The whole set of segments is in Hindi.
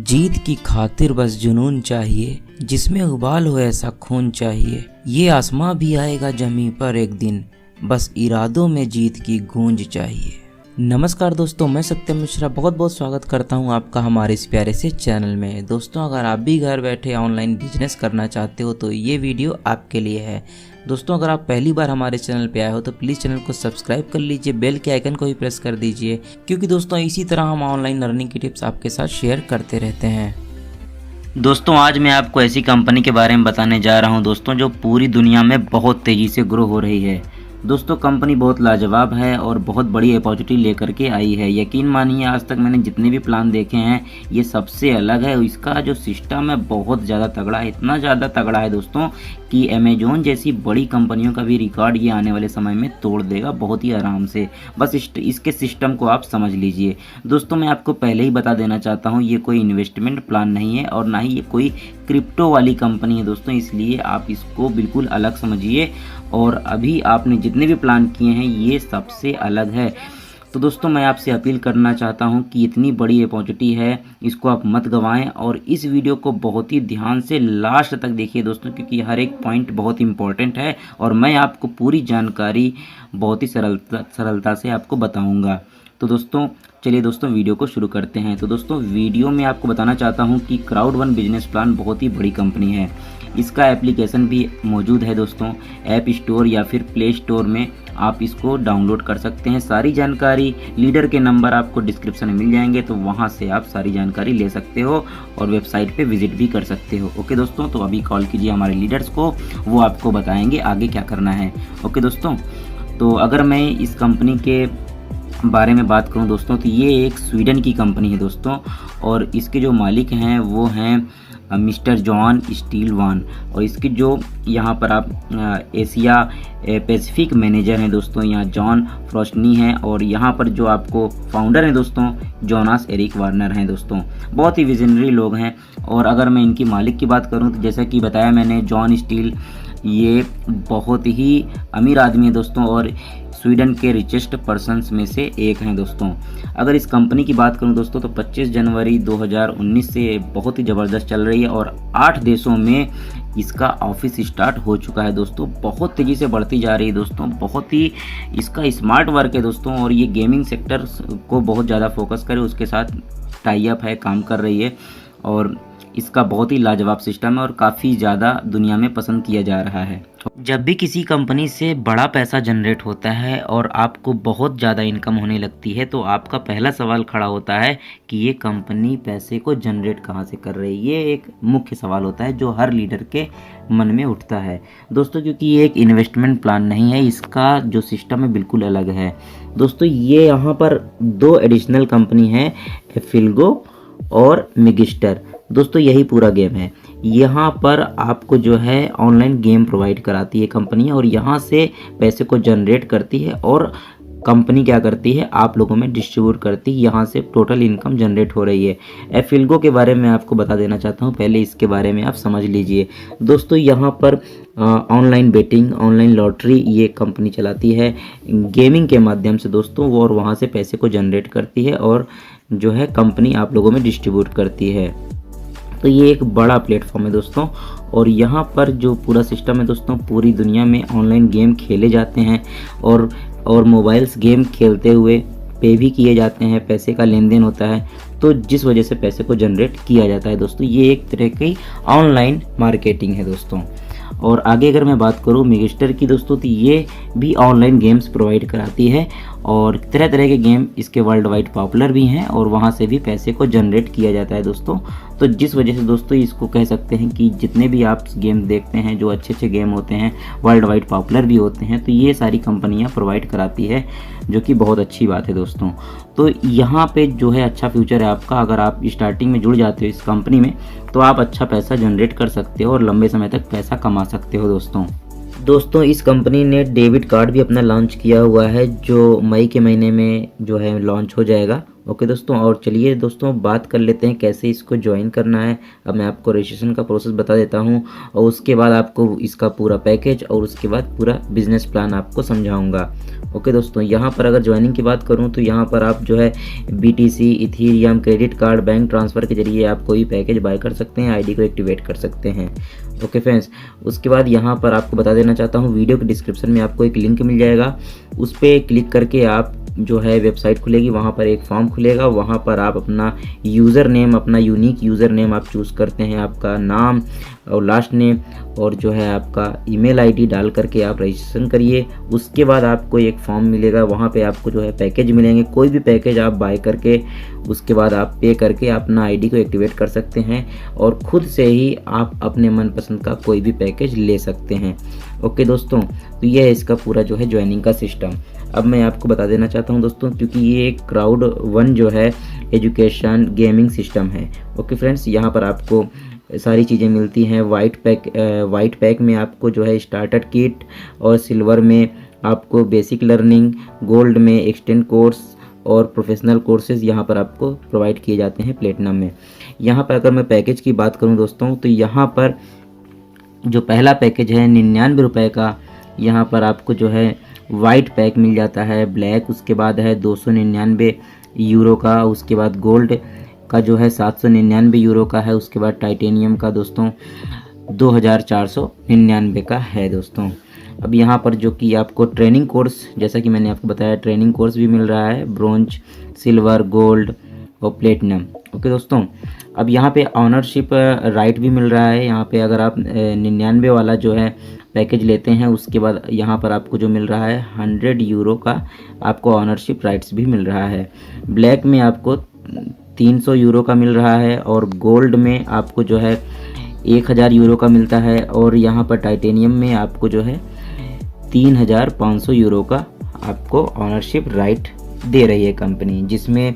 जीत की खातिर बस जुनून चाहिए, जिसमें उबाल हो ऐसा खून चाहिए। ये आसमां भी आएगा जमीन पर एक दिन, बस इरादों में जीत की गूंज चाहिए। नमस्कार दोस्तों, मैं सत्यम मिश्रा बहुत बहुत स्वागत करता हूं आपका हमारे इस प्यारे से चैनल में। दोस्तों, अगर आप भी घर बैठे ऑनलाइन बिजनेस करना चाहते हो तो ये वीडियो आपके लिए है। दोस्तों, अगर आप पहली बार हमारे चैनल पे आए हो तो प्लीज़ चैनल को सब्सक्राइब कर लीजिए, बेल के आइकन को भी प्रेस कर दीजिए, क्योंकि दोस्तों इसी तरह हम ऑनलाइन लर्निंग की टिप्स आपके साथ शेयर करते रहते हैं। दोस्तों, आज मैं आपको ऐसी कंपनी के बारे में बताने जा रहा हूं दोस्तों, जो पूरी दुनिया में बहुत तेज़ी से ग्रो हो रही है। दोस्तों, कंपनी बहुत लाजवाब है और बहुत बड़ी अपॉर्चुनिटी लेकर के आई है। यकीन मानिए, आज तक मैंने जितने भी प्लान देखे हैं ये सबसे अलग है। इसका जो सिस्टम है बहुत ज़्यादा तगड़ा है, इतना ज़्यादा तगड़ा है दोस्तों कि अमेजोन जैसी बड़ी कंपनियों का भी रिकॉर्ड ये आने वाले समय में तोड़ देगा बहुत ही आराम से। बस इसके सिस्टम को आप समझ लीजिए। दोस्तों, मैं आपको पहले ही बता देना चाहता हूँ, ये कोई इन्वेस्टमेंट प्लान नहीं है और ना ही ये कोई क्रिप्टो वाली कंपनी है दोस्तों, इसलिए आप इसको बिल्कुल अलग समझिए। और अभी आपने जितने भी प्लान किए हैं ये सबसे अलग है। तो दोस्तों, मैं आपसे अपील करना चाहता हूं कि इतनी बड़ी अपॉर्चुनिटी है, इसको आप मत गंवाएं और इस वीडियो को बहुत ही ध्यान से लास्ट तक देखिए दोस्तों, क्योंकि हर एक पॉइंट बहुत इंपॉर्टेंट है और मैं आपको पूरी जानकारी बहुत ही सरलता से आपको बताऊंगा। तो दोस्तों चलिए दोस्तों वीडियो को शुरू करते हैं। तो दोस्तों, वीडियो में आपको बताना चाहता हूं कि क्राउड1 बिजनेस प्लान बहुत ही बड़ी कंपनी है। इसका एप्लीकेशन भी मौजूद है दोस्तों, ऐप स्टोर या फिर प्ले स्टोर में आप इसको डाउनलोड कर सकते हैं। सारी जानकारी, लीडर के नंबर आपको डिस्क्रिप्शन में मिल जाएंगे, तो वहां से आप सारी जानकारी ले सकते हो और वेबसाइट पे विजिट भी कर सकते हो। ओके दोस्तों, तो अभी कॉल कीजिए हमारे लीडर्स को, वो आपको बताएंगे आगे क्या करना है। ओके दोस्तों, तो अगर मैं इस कंपनी के बारे में बात करूं दोस्तों, तो ये एक स्वीडन की कंपनी है दोस्तों और इसके जो मालिक हैं वो हैं मिस्टर जॉन स्टीलवान, और इसके जो यहाँ पर आप एशिया पैसिफिक मैनेजर हैं दोस्तों, यहाँ जॉन फ्रॉस्टनी हैं, और यहाँ पर जो आपको फाउंडर हैं दोस्तों जोनास एरिक वार्नर हैं दोस्तों। बहुत ही विजनरी लोग हैं। और अगर मैं इनकी मालिक की बात करूँ तो जैसा कि बताया मैंने, जॉन स्टील ये बहुत ही अमीर आदमी है दोस्तों और स्वीडन के रिचेस्ट पर्सन्स में से एक हैं दोस्तों। अगर इस कंपनी की बात करूं दोस्तों तो 25 जनवरी 2019 से बहुत ही ज़बरदस्त चल रही है और 8 देशों में इसका ऑफिस स्टार्ट हो चुका है दोस्तों। बहुत तेज़ी से बढ़ती जा रही है दोस्तों, बहुत ही इसका स्मार्ट वर्क है दोस्तों और ये गेमिंग सेक्टर को बहुत ज़्यादा फोकस करे, उसके साथ टाई अप है, काम कर रही है और इसका बहुत ही लाजवाब सिस्टम है और काफ़ी ज़्यादा दुनिया में पसंद किया जा रहा है। जब भी किसी कंपनी से बड़ा पैसा जनरेट होता है और आपको बहुत ज़्यादा इनकम होने लगती है, तो आपका पहला सवाल खड़ा होता है कि ये कंपनी पैसे को जनरेट कहाँ से कर रही है। ये एक मुख्य सवाल होता है जो हर लीडर के मन में उठता है दोस्तों, क्योंकि ये एक इन्वेस्टमेंट प्लान नहीं है, इसका जो सिस्टम है बिल्कुल अलग है दोस्तों। ये यहाँ पर 2 एडिशनल कंपनी है, एफिल्गो और मिगिस्टर दोस्तों, यही पूरा गेम है। यहाँ पर आपको जो है ऑनलाइन गेम प्रोवाइड कराती है कंपनी और यहाँ से पैसे को जनरेट करती है और कंपनी क्या करती है, आप लोगों में डिस्ट्रीब्यूट करती है, यहाँ से टोटल इनकम जनरेट हो रही है। एफिल्गो के बारे में आपको बता देना चाहता हूँ, पहले इसके बारे में आप समझ लीजिए दोस्तों। यहाँ पर ऑनलाइन बेटिंग, ऑनलाइन लॉटरी ये कंपनी चलाती है गेमिंग के माध्यम से दोस्तों, और वहाँ से पैसे को जनरेट करती है और जो है कंपनी आप लोगों में डिस्ट्रीब्यूट करती है। तो ये एक बड़ा प्लेटफॉर्म है दोस्तों और यहाँ पर जो पूरा सिस्टम है दोस्तों, पूरी दुनिया में ऑनलाइन गेम खेले जाते हैं और मोबाइल्स गेम खेलते हुए पे भी किए जाते हैं, पैसे का लेन देन होता है, तो जिस वजह से पैसे को जनरेट किया जाता है दोस्तों। ये एक तरह की ऑनलाइन मार्केटिंग है दोस्तों। और आगे अगर मैं बात करूँ मिगिस्टर की दोस्तों, तो ये भी ऑनलाइन गेम्स प्रोवाइड कराती है और तरह तरह के गेम इसके वर्ल्ड वाइड पॉपुलर भी हैं और वहाँ से भी पैसे को जनरेट किया जाता है दोस्तों। तो जिस वजह से दोस्तों इसको कह सकते हैं कि जितने भी आप गेम देखते हैं जो अच्छे अच्छे गेम होते हैं, वर्ल्ड वाइड पॉपुलर भी होते हैं, तो ये सारी कंपनियाँ प्रोवाइड कराती है, जो कि बहुत अच्छी बात है दोस्तों। तो यहाँ पे जो है अच्छा फ्यूचर है आपका। अगर आप स्टार्टिंग में जुड़ जाते हो इस कंपनी में तो आप अच्छा पैसा जनरेट कर सकते हो और लंबे समय तक पैसा कमा सकते हो दोस्तों। इस कंपनी ने डेबिट कार्ड भी अपना लॉन्च किया हुआ है, जो मई के महीने में जो है लॉन्च हो जाएगा। ओके दोस्तों, और चलिए दोस्तों बात कर लेते हैं कैसे इसको ज्वाइन करना है। अब मैं आपको रजिस्ट्रेशन का प्रोसेस बता देता हूँ और उसके बाद आपको इसका पूरा पैकेज और उसके बाद पूरा बिजनेस प्लान आपको समझाऊंगा। ओके दोस्तों, यहाँ पर अगर ज्वाइनिंग की बात करूँ तो यहाँ पर आप जो है BTC, Ethereum, credit card, bank transfer के जरिए आप कोई पैकेज बाय कर सकते हैं, ID को एक्टिवेट कर सकते हैं। ओके फ्रेंड्स, उसके बाद यहाँ पर आपको बता देना चाहता हूँ, वीडियो के डिस्क्रिप्शन में आपको एक लिंक मिल जाएगा, उस पर क्लिक करके आप जो है वेबसाइट खुलेगी, वहाँ पर एक फॉर्म खुलेगा, वहाँ पर आप अपना यूज़र नेम, अपना यूनिक यूज़र नेम आप चूज़ करते हैं, आपका नाम और लास्ट नेम और जो है आपका ईमेल ID डाल करके आप रजिस्ट्रेशन करिए। उसके बाद आपको एक फॉर्म मिलेगा, वहाँ पे आपको जो है पैकेज मिलेंगे, कोई भी पैकेज आप बाय करके उसके बाद आप पे करके अपना ID को एक्टिवेट कर सकते हैं और ख़ुद से ही आप अपने मनपसंद का कोई भी पैकेज ले सकते हैं। ओके दोस्तों, तो ये है इसका पूरा जो है ज्वाइनिंग का सिस्टम। अब मैं आपको बता देना चाहता हूं दोस्तों, क्योंकि ये एक Crowd1 जो है एजुकेशन गेमिंग सिस्टम है। ओके फ्रेंड्स, यहाँ पर आपको सारी चीज़ें मिलती हैं। वाइट पैक में आपको जो है स्टार्टर किट और सिल्वर में आपको बेसिक लर्निंग, गोल्ड में एक्सटेंड कोर्स और प्रोफेशनल कोर्सेज़ यहाँ पर आपको प्रोवाइड किए जाते हैं प्लेटिनम में। यहाँ पर अगर मैं पैकेज की बात करूँ दोस्तों, तो यहाँ पर जो पहला पैकेज है 99 रुपये का, यहाँ पर आपको जो है वाइट पैक मिल जाता है, ब्लैक उसके बाद है 299 यूरो का, उसके बाद गोल्ड का जो है 799 यूरो का है, उसके बाद टाइटेनियम का दोस्तों 2499 का है दोस्तों। अब यहाँ पर जो कि आपको ट्रेनिंग कोर्स, जैसा कि मैंने आपको बताया, ट्रेनिंग कोर्स भी मिल रहा है, ब्रोंज, सिल्वर, गोल्ड और प्लेटिनम। ओके दोस्तों, अब यहाँ पे ऑनरशिप राइट भी मिल रहा है। यहाँ पे अगर आप 99 वाला जो है पैकेज लेते हैं, उसके बाद यहाँ पर आपको जो मिल रहा है 100 यूरो का आपको ऑनरशिप राइट्स भी मिल रहा है। ब्लैक में आपको 300 यूरो का मिल रहा है और गोल्ड में आपको जो है 1000 यूरो का मिलता है और यहाँ पर टाइटेनियम में आपको जो है 3500 यूरो का आपको ऑनरशिप राइट दे रही है कंपनी, जिसमें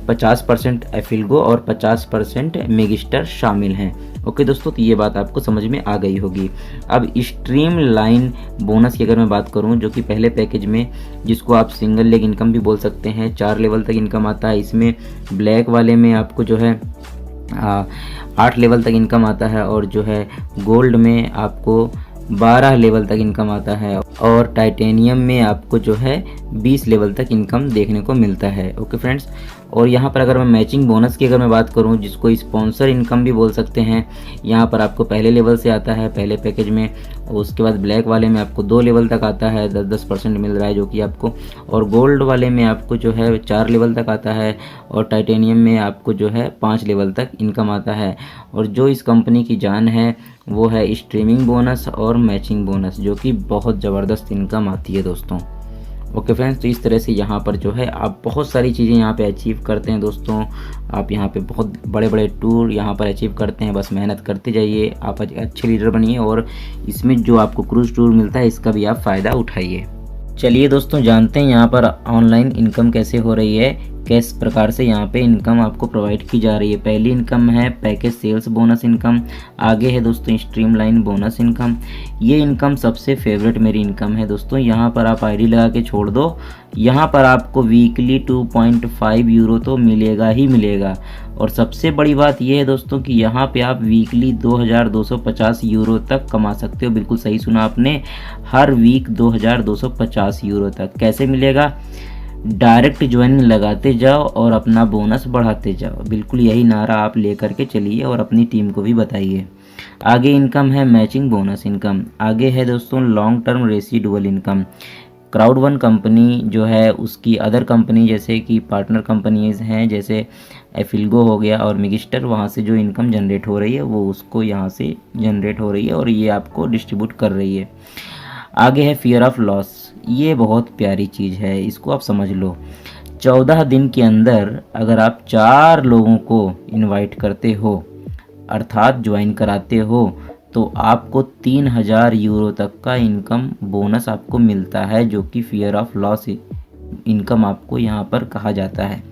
50% एफिल्गो और 50% मेगिस्टर शामिल हैं। ओके दोस्तों, तो ये बात आपको समझ में आ गई होगी। अब स्ट्रीम लाइन बोनस की अगर मैं बात करूं, जो कि पहले पैकेज में, जिसको आप सिंगल लेग इनकम भी बोल सकते हैं, 4 लेवल तक इनकम आता है। इसमें ब्लैक वाले में आपको जो है 8 लेवल तक इनकम आता है और जो है गोल्ड में आपको 12 लेवल तक इनकम आता है और टाइटेनियम में आपको जो है 20 लेवल तक इनकम देखने को मिलता है। ओके फ्रेंड्स, और यहाँ पर अगर मैं मैचिंग बोनस की अगर मैं बात करूँ, जिसको स्पॉन्सर इनकम भी बोल सकते हैं, यहाँ पर आपको पहले लेवल से आता है पहले पैकेज में, और उसके बाद ब्लैक वाले में आपको 2 लेवल तक आता है, 10% मिल रहा है जो कि आपको, और गोल्ड वाले में आपको जो है 4 लेवल तक आता है और टाइटेनियम में आपको जो है 5 लेवल तक इनकम आता है। और जो इस कंपनी की जान है वो है स्ट्रीमिंग बोनस और मैचिंग बोनस, जो कि बहुत ज़बरदस्त इनकम आती है दोस्तों। ओके फ्रेंड्स, तो इस तरह से यहाँ पर जो है आप बहुत सारी चीज़ें यहाँ पे अचीव करते हैं दोस्तों। आप यहाँ पे बहुत बड़े बड़े टूर यहाँ पर अचीव करते हैं, बस मेहनत करते जाइए, आप अच्छे लीडर बनिए और इसमें जो आपको क्रूज़ टूर मिलता है इसका भी आप फ़ायदा उठाइए। चलिए दोस्तों, जानते हैं यहाँ पर ऑनलाइन इनकम कैसे हो रही है, किस प्रकार से यहाँ पे इनकम आपको प्रोवाइड की जा रही है। पहली इनकम है पैकेज सेल्स बोनस इनकम, आगे है दोस्तों स्ट्रीमलाइन बोनस इनकम। ये इनकम सबसे फेवरेट मेरी इनकम है दोस्तों। यहाँ पर आप ID लगा के छोड़ दो, यहाँ पर आपको वीकली 2.5 यूरो तो मिलेगा ही मिलेगा। और सबसे बड़ी बात यह है दोस्तों कि यहाँ पे आप वीकली 2250 यूरो तक कमा सकते हो। बिल्कुल सही सुना आपने, हर वीक 2250 यूरो तक। कैसे मिलेगा? डायरेक्ट ज्वाइनिंग लगाते जाओ और अपना बोनस बढ़ाते जाओ। बिल्कुल यही नारा आप लेकर के चलिए और अपनी टीम को भी बताइए। आगे इनकम है मैचिंग बोनस इनकम, आगे है दोस्तों long term residual income. Crowd1 company जो है उसकी अदर कंपनी जैसे कि पार्टनर कंपनीज हैं, जैसे एफिल्गो हो गया और मेगिस्टर, वहाँ से जो इनकम जनरेट हो रही है वो उसको यहाँ से जनरेट हो रही है और ये आपको डिस्ट्रीब्यूट कर रही है। आगे है फियर ऑफ लॉस, ये बहुत प्यारी चीज़ है, इसको आप समझ लो। 14 दिन के अंदर अगर आप 4 लोगों को इनवाइट करते हो अर्थात ज्वाइन कराते हो तो आपको 3000 यूरो तक का इनकम बोनस आपको मिलता है, जो कि फियर ऑफ लॉस इनकम आपको यहाँ पर कहा जाता है।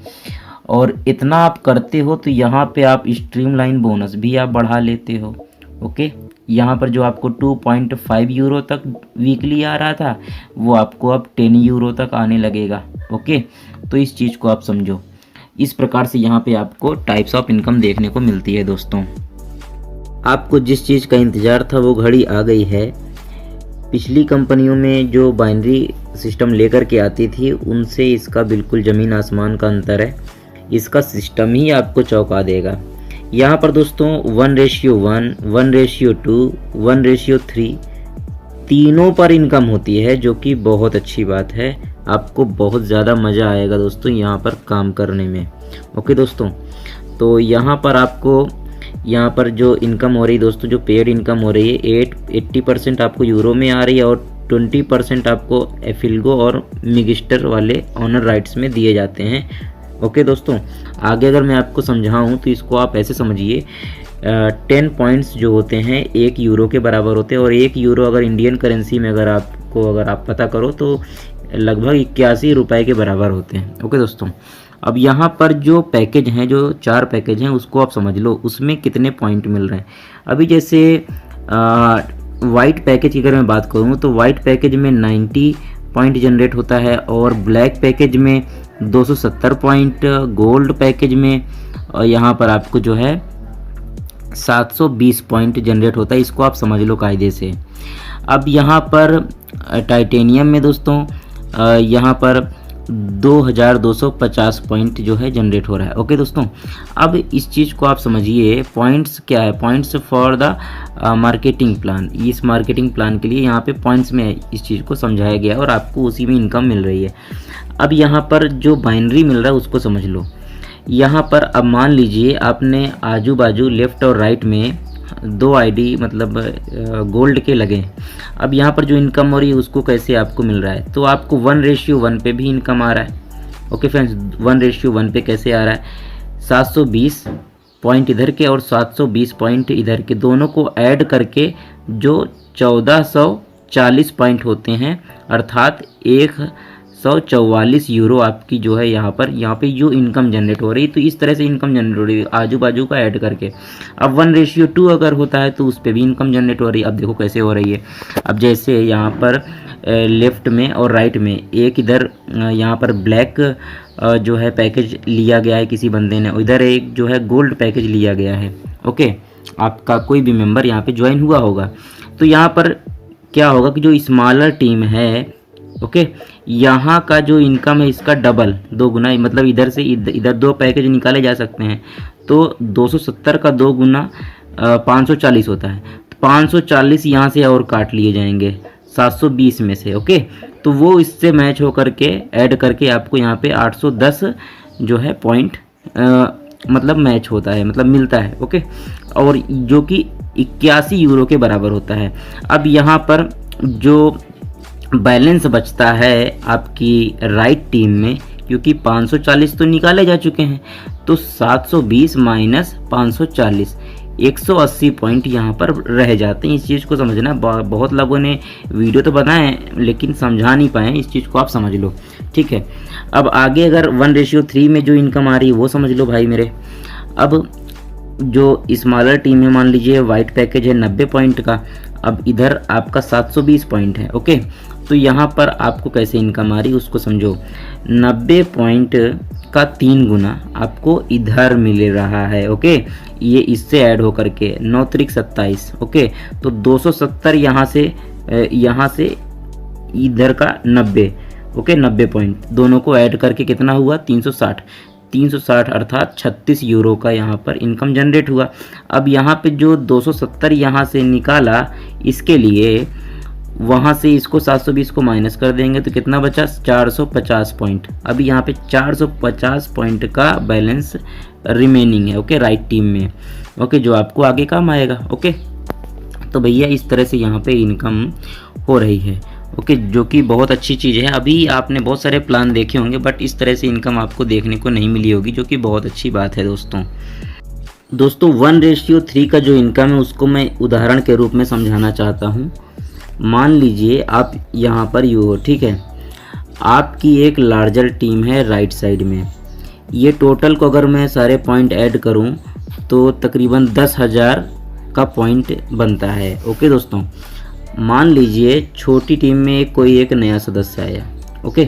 और इतना आप करते हो तो यहाँ पे आप स्ट्रीमलाइन बोनस भी आप बढ़ा लेते हो। ओके, यहाँ पर जो आपको 2.5 यूरो तक वीकली आ रहा था वो आपको अब 10 यूरो तक आने लगेगा। ओके, तो इस चीज़ को आप समझो। इस प्रकार से यहाँ पे आपको टाइप्स ऑफ इनकम देखने को मिलती है दोस्तों। आपको जिस चीज़ का इंतज़ार था वो घड़ी आ गई है। पिछली कंपनियों में जो बाइनरी सिस्टम लेकर के आती थी उनसे इसका बिल्कुल ज़मीन आसमान का अंतर है। इसका सिस्टम ही आपको चौंका देगा। यहाँ पर दोस्तों 1:1, 1:2, 1:3 तीनों पर इनकम होती है, जो कि बहुत अच्छी बात है। आपको बहुत ज़्यादा मज़ा आएगा दोस्तों यहाँ पर काम करने में। ओके दोस्तों, तो यहाँ पर आपको यहाँ पर जो इनकम हो रही है दोस्तों, जो पेड इनकम हो रही है 80% आपको यूरो में आ रही है और 20% आपको एफिल्गो और मिगिस्टर वाले ऑनर राइट्स में दिए जाते हैं। ओके दोस्तों, आगे अगर मैं आपको समझाऊं तो इसको आप ऐसे समझिए, 10 पॉइंट्स जो होते हैं 1 यूरो के बराबर होते हैं और 1 यूरो अगर इंडियन करेंसी में अगर आप पता करो तो लगभग 81 रुपये के बराबर होते हैं। ओके दोस्तों, अब यहाँ पर जो पैकेज हैं, जो 4 पैकेज हैं उसको आप समझ लो, उसमें कितने पॉइंट मिल रहे हैं। अभी जैसे वाइट पैकेज की अगर मैं बात करूँ तो वाइट पैकेज में 90 पॉइंट जनरेट होता है और ब्लैक पैकेज में 270 पॉइंट, गोल्ड पैकेज में यहाँ पर आपको जो है 720 पॉइंट जनरेट होता है। इसको आप समझ लो कायदे से। अब यहाँ पर टाइटेनियम में दोस्तों यहाँ पर 2250 पॉइंट जो है जनरेट हो रहा है। ओके दोस्तों, अब इस चीज़ को आप समझिए, पॉइंट्स क्या है, points for the marketing plan. इस मार्केटिंग प्लान के लिए यहाँ पे पॉइंट्स में इस चीज़ को समझाया गया और आपको उसी में इनकम मिल रही है। अब यहाँ पर जो बाइनरी मिल रहा है उसको समझ लो। यहाँ पर अब मान लीजिए आपने आजू बाजू लेफ़्ट और राइट में 2 आईडी मतलब गोल्ड के लगे। अब यहाँ पर जो इनकम हो रही है उसको कैसे आपको मिल रहा है, तो आपको 1:1 पे भी इनकम आ रहा है। ओके फ्रेंड्स, 1:1 पे कैसे आ रहा है, 720 पॉइंट इधर के और 720 पॉइंट इधर के, दोनों को ऐड करके जो 1440 पॉइंट होते हैं, अर्थात 144 यूरो आपकी जो है यहाँ पे जो इनकम जनरेट हो रही है। तो इस तरह से इनकम जनरेट हो रही है आजू बाजू का ऐड करके। अब 1:2 अगर होता है तो उस पर भी इनकम जनरेट हो रही है। अब देखो कैसे हो रही है। अब जैसे यहाँ पर लेफ़्ट में और राइट में एक इधर यहाँ पर ब्लैक जो है पैकेज लिया गया है किसी बंदे ने, इधर एक जो है गोल्ड पैकेज लिया गया है। ओके, आपका कोई भी मेंबर यहाँ पे ज्वाइन हुआ होगा। तो यहाँ पर क्या होगा कि जो स्मॉलर टीम है, ओके, यहाँ का जो इनकम है इसका डबल 2 गुना, मतलब इधर से इधर 2 पैकेज निकाले जा सकते हैं। तो 270 का 2 गुना 540 होता है। तो 540 यहाँ से और काट लिए जाएंगे 720 में से। ओके, तो वो इससे मैच हो करके ऐड करके आपको यहाँ पे 810 जो है पॉइंट मतलब मैच होता है, मतलब मिलता है। ओके, और जो कि 81 यूरो के बराबर होता है। अब यहाँ पर जो बैलेंस बचता है आपकी राइट टीम में, क्योंकि 540 तो निकाले जा चुके हैं, तो 720 माइनस 540 180 पॉइंट यहाँ पर रह जाते हैं। इस चीज़ को समझना, बहुत लोगों ने वीडियो तो बनाए लेकिन समझा नहीं पाए, इस चीज़ को आप समझ लो। ठीक है, अब आगे अगर 1:3 में जो इनकम आ रही है वो समझ लो भाई मेरे। अब जो स्मॉलर टीम है, मान लीजिए वाइट पैकेज है 90 पॉइंट का, अब इधर आपका 720 पॉइंट है। ओके, तो यहाँ पर आपको कैसे इनकम आ रही है उसको समझो। 90 पॉइंट का 3 गुना आपको इधर मिल रहा है। ओके, ये इससे ऐड होकर के 9 त्रिक 27। ओके, तो 270 यहाँ से इधर का 90। ओके, 90 पॉइंट दोनों को ऐड करके कितना हुआ, 360 अर्थात 36 यूरो का यहाँ पर इनकम जनरेट हुआ। अब यहाँ पे जो 270 यहाँ से निकाला, इसके लिए वहाँ से इसको 720 को माइनस कर देंगे तो कितना बचा, 450 पॉइंट। अभी यहाँ पे 450 पॉइंट का बैलेंस रिमेनिंग है। ओके, राइट टीम में। ओके, जो आपको आगे काम आएगा। ओके, तो भैया इस तरह से यहाँ पे इनकम हो रही है। ओके, जो कि बहुत अच्छी चीज़ है। अभी आपने बहुत सारे प्लान देखे होंगे बट इस तरह से इनकम आपको देखने को नहीं मिली होगी, जो कि बहुत अच्छी बात है दोस्तों। 1:3 का जो इनकम है उसको मैं उदाहरण के रूप में समझाना चाहता हूँ। मान लीजिए आप यहाँ पर यू हो, ठीक है, आपकी एक लार्जर टीम है राइट साइड में। ये टोटल को अगर मैं सारे पॉइंट ऐड करूँ तो तकरीबन 10,000 का पॉइंट बनता है। ओके दोस्तों, मान लीजिए छोटी टीम में कोई एक नया सदस्य आया, ओके,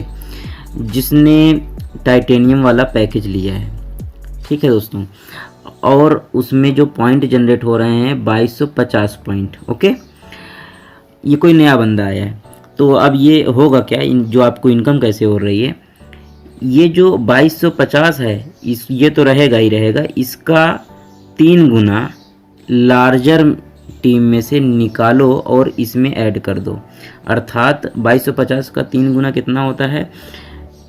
जिसने टाइटेनियम वाला पैकेज लिया है। ठीक है दोस्तों, और उसमें जो पॉइंट जनरेट हो रहे हैं 2250 पॉइंट। ओके, ये कोई नया बंदा आया है। तो अब ये होगा क्या, जो आपको इनकम कैसे हो रही है, ये जो 2250 है ये तो रहेगा ही रहेगा, इसका 3 गुना लार्जर टीम में से निकालो और इसमें ऐड कर दो। अर्थात 2250 का 3 गुना कितना होता है,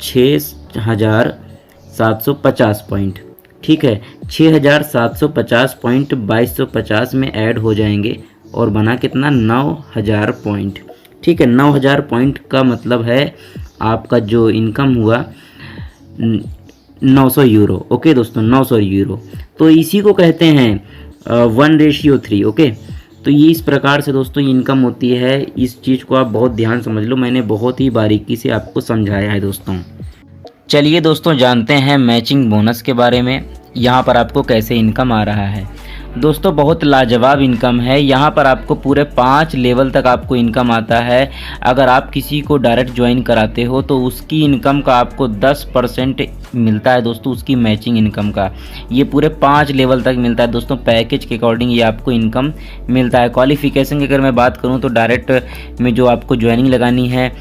6750 पॉइंट। ठीक है, 6750 पॉइंट 2250 में ऐड हो जाएंगे और बना कितना, 9000 पॉइंट। ठीक है, 9000 पॉइंट का मतलब है आपका जो इनकम हुआ 900 यूरो। ओके दोस्तों, 900 यूरो। तो इसी को कहते हैं 1:3। ओके, तो ये इस प्रकार से दोस्तों इनकम होती है। इस चीज़ को आप बहुत ध्यान समझ लो, मैंने बहुत ही बारीकी से आपको समझाया है दोस्तों। चलिए दोस्तों, जानते हैं मैचिंग बोनस के बारे में, यहाँ पर आपको कैसे इनकम आ रहा है। दोस्तों बहुत लाजवाब इनकम है। यहाँ पर आपको पूरे 5 लेवल तक आपको इनकम आता है। अगर आप किसी को डायरेक्ट ज्वाइन कराते हो तो उसकी इनकम का आपको 10% मिलता है दोस्तों, उसकी मैचिंग इनकम का। ये पूरे 5 लेवल तक मिलता है दोस्तों, पैकेज के अकॉर्डिंग ये आपको इनकम मिलता है। क्वालिफिकेशन की अगर मैं बात करूँ तो डायरेक्ट में जो आपको ज्वाइनिंग लगानी है,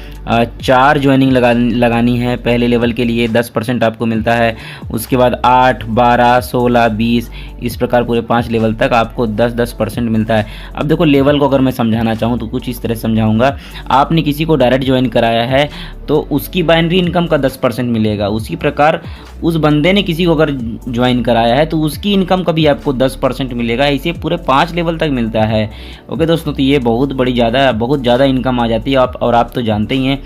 4 ज्वाइनिंग लगानी है। पहले लेवल के लिए 10% आपको मिलता है। उसके बाद 8, 12, 16, 20 इस प्रकार पूरे 5 लेवल तक आपको 10% मिलता है। अब देखो लेवल को अगर मैं समझाना चाहूँ तो कुछ इस तरह समझाऊंगा। आपने किसी को डायरेक्ट ज्वाइन कराया है तो उसकी बाइनरी इनकम का 10% मिलेगा। उसी प्रकार उस बंदे ने किसी को अगर ज्वाइन कराया है तो उसकी इनकम का भी आपको 10% मिलेगा। इसे पूरे 5 लेवल तक मिलता है। ओके दोस्तों, तो ये बहुत ज़्यादा इनकम आ जाती है। और आप तो जानते ही हैं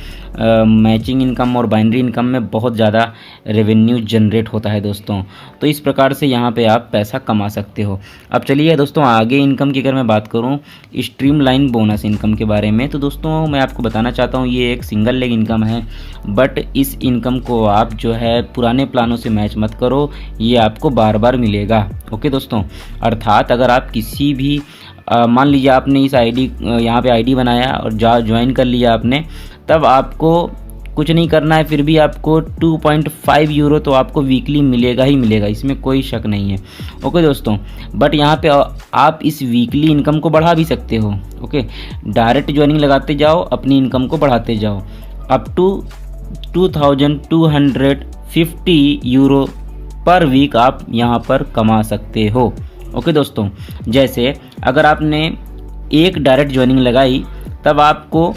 मैचिंग इनकम और बाइनरी इनकम में बहुत ज़्यादा रेवेन्यू जनरेट होता है दोस्तों। तो इस प्रकार से यहाँ पे आप पैसा कमा सकते हो। अब चलिए दोस्तों आगे इनकम की अगर मैं बात करूँ स्ट्रीमलाइन बोनस इनकम के बारे में, तो दोस्तों मैं आपको बताना चाहता हूँ ये एक सिंगल लेग इनकम है। बट इस इनकम को आप जो है पुराने प्लानों से मैच मत करो, ये आपको बार बार मिलेगा। ओके दोस्तों, अर्थात अगर आप किसी भी मान लीजिए आपने इस यहाँ पे आईडी बनाया और ज्वाइन कर लिया आपने, तब आपको कुछ नहीं करना है, फिर भी आपको 2.5 यूरो तो आपको वीकली मिलेगा ही मिलेगा, इसमें कोई शक नहीं है। ओके दोस्तों, बट यहाँ पे आप इस वीकली इनकम को बढ़ा भी सकते हो। ओके, डायरेक्ट ज्वाइनिंग लगाते जाओ, अपनी इनकम को बढ़ाते जाओ। Up to 2250 euro per week आप यहाँ पर कमा सकते हो। ओके दोस्तों, जैसे अगर आपने एक डायरेक्ट ज्वाइनिंग लगाई तब आपको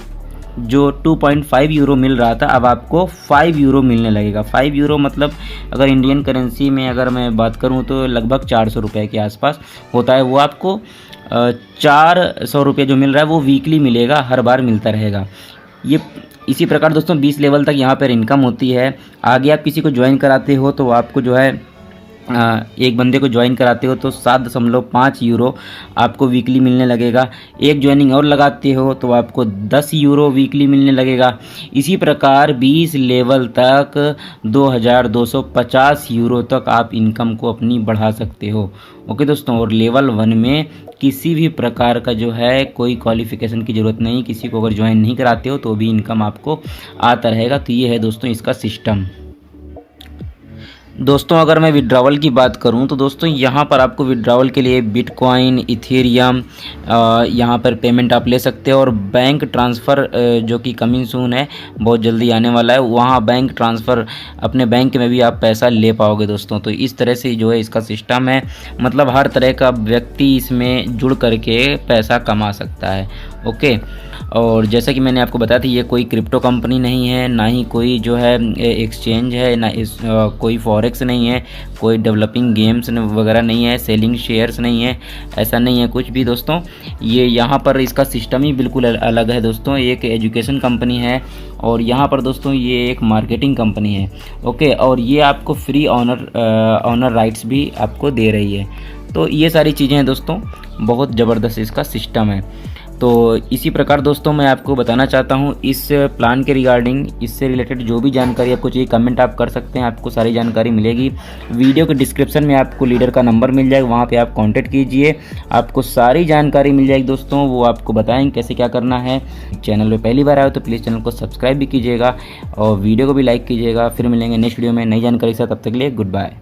जो 2.5 यूरो मिल रहा था अब आपको 5 यूरो मिलने लगेगा। 5 यूरो मतलब अगर इंडियन करेंसी में अगर मैं बात करूं तो लगभग 400 रुपये के आसपास होता है। वो आपको 400 रुपये जो मिल रहा है वो वीकली मिलेगा, हर बार मिलता रहेगा। ये इसी प्रकार दोस्तों 20 लेवल तक यहाँ पर इनकम होती है। आगे आप किसी को ज्वाइन कराते हो तो आपको जो है एक बंदे को ज्वाइन कराते हो तो 7.5 यूरो आपको वीकली मिलने लगेगा। एक ज्वाइनिंग और लगाते हो तो आपको 10 यूरो वीकली मिलने लगेगा। इसी प्रकार 20 लेवल तक 2250 यूरो तक आप इनकम को अपनी बढ़ा सकते हो। ओके दोस्तों, और लेवल 1 में किसी भी प्रकार का जो है कोई क्वालिफिकेशन की ज़रूरत नहीं, किसी को अगर ज्वाइन नहीं कराते हो तो भी इनकम आपको आता रहेगा। तो ये है दोस्तों इसका सिस्टम। दोस्तों अगर मैं विड्रॉवल की बात करूं तो दोस्तों यहाँ पर आपको विड्रॉवल के लिए बिटकॉइन, इथेरियम यहाँ पर पेमेंट आप ले सकते हो। और बैंक ट्रांसफ़र जो कि कमिंग सून है, बहुत जल्दी आने वाला है, वहाँ बैंक ट्रांसफ़र अपने बैंक में भी आप पैसा ले पाओगे दोस्तों। तो इस तरह से जो है इसका सिस्टम है, मतलब हर तरह का व्यक्ति इसमें जुड़ करके पैसा कमा सकता है। ओके, और जैसा कि मैंने आपको बताया था ये कोई क्रिप्टो कंपनी नहीं है, ना ही कोई जो है एक्सचेंज है, ना कोई फॉरेक्स नहीं है, कोई डेवलपिंग गेम्स वगैरह नहीं है, सेलिंग शेयर्स नहीं है, ऐसा नहीं है कुछ भी दोस्तों। ये यहाँ पर इसका सिस्टम ही बिल्कुल अलग है दोस्तों। एक एजुकेशन कंपनी है और यहाँ पर दोस्तों ये एक मार्केटिंग कंपनी है। ओके, और ये आपको फ्री ऑनर राइट्स भी आपको दे रही है। तो ये सारी चीज़ें हैं दोस्तों, बहुत ज़बरदस्त इसका सिस्टम है। तो इसी प्रकार दोस्तों मैं आपको बताना चाहता हूँ इस प्लान के रिगार्डिंग, इससे रिलेटेड जो भी जानकारी आपको चाहिए कमेंट आप कर सकते हैं, आपको सारी जानकारी मिलेगी। वीडियो के डिस्क्रिप्शन में आपको लीडर का नंबर मिल जाएगा, वहाँ पे आप कांटेक्ट कीजिए, आपको सारी जानकारी मिल जाएगी दोस्तों। वो आपको बताएंगे कैसे क्या करना है। चैनल पर पहली बार आए हो तो प्लीज़ चैनल को सब्सक्राइब भी कीजिएगा और वीडियो को भी लाइक कीजिएगा। फिर मिलेंगे नेक्स्ट वीडियो में नई जानकारी के साथ, तब तक के लिए गुड बाय।